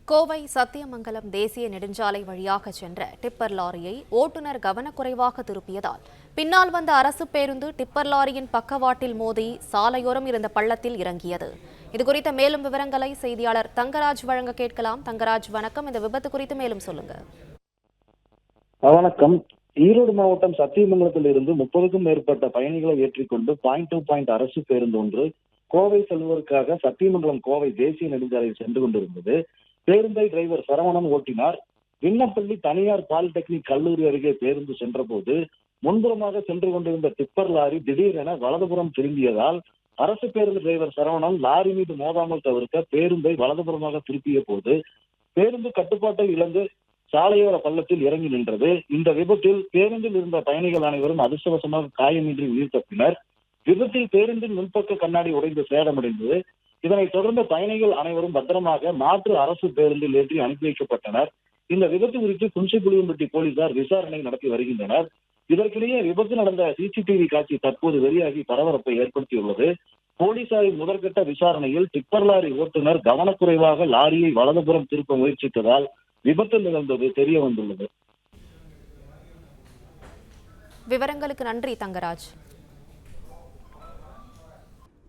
கோவை சத்தியமங்கலம் தேசிய நெடுஞ்சாலை வழியாக சென்ற டிப்பர் லாரியை ஓட்டுநர் கவனக்குறைவாக திருப்பியதால் பின்னால் வந்த அரசு பேருந்து டிப்பர் லாரியின் பக்கவாட்டில் மோதி சாலையோரம் இருந்த பள்ளத்தில் இறங்கியது. இதுகுறித்த மேலும் விவரங்களை செய்தியாளர் தங்கராஜ் வழங்க கேட்கலாம். தங்கராஜ், வணக்கம். இந்த விபத்து குறித்து மேலும் சொல்லுங்க. வணக்கம். ஈரோடு மாவட்டம் சத்தியமங்கலத்தில் இருந்து 30க்கும் மேற்பட்ட பயணிகளை ஏற்றிக்கொண்டு பாயிண்ட் டு பாயிண்ட் அரசு பேருந்து ஒன்று கோவை செல்வதற்காக சத்தியமங்கலம் கோவை தேசிய நெடுஞ்சாலையில் சென்று கொண்டிருந்தது. பேருந்தை டிரைவர் சரவணன் ஓட்டினார். விண்ணப்பள்ளி தனியார் பாலிடெக்னிக் கல்லூரி அருகே பேருந்து சென்றபோது முன்புறமாக சென்று கொண்டிருந்த டிப்பர் லாரி திடீரென வலதுபுறம் திரும்பியதால் அரசு பேருந்து டிரைவர் சரவணன் லாரி மீது மோதாமல் தவிர்க்க பேருந்தை வலதுபுறமாக திருப்பிய போது பேருந்து கட்டுப்பாட்டை இழந்து சாலையோர பள்ளத்தில் இறங்கி நின்றது. இந்த விபத்தில் பேருந்தில் இருந்த பயணிகள் அனைவரும் அதிர்ஷ்டவசமாக காயமின்றி உயிர் தப்பினர். விபத்தில் பேருந்தின் முன்பக்க கண்ணாடி உடைந்து சேதமடைந்தது. இதனைத் தொடர்ந்து பயணிகள் அனைவரும் பத்திரமாக மாற்று அரசு பேருந்தில் ஏற்றி அனுப்பி வைக்கப்பட்டனர். இந்த விபத்து குறித்து குன்சிபுளியம்பட்டி போலீசார் விசாரணை நடத்தி வருகின்றனர். இதற்கிடையே விபத்து நடந்த சிசிடிவி காட்சி தற்போது வெளியாகி பரபரப்பை ஏற்படுத்தியுள்ளது. போலீசாரின் முதற்கட்ட விசாரணையில் டிப்பர் லாரி ஓட்டுநர் கவனக்குறைவாக லாரியை வலதுபுறம் திருப்ப முயற்சித்ததால் விபத்து நிகழ்ந்தது தெரிய வந்துள்ளது. விவரங்களுக்கு நன்றி தங்கராஜ்.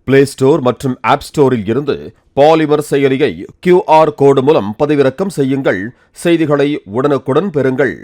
பிளே ஸ்டோர் மற்றும் ஆப் ஸ்டோரில் இருந்து பாலிமர் செயலியை QR கோடு மூலம் பதிவிறக்கம் செய்யுங்கள். செய்திகளை உடனுக்குடன் பெறுங்கள்.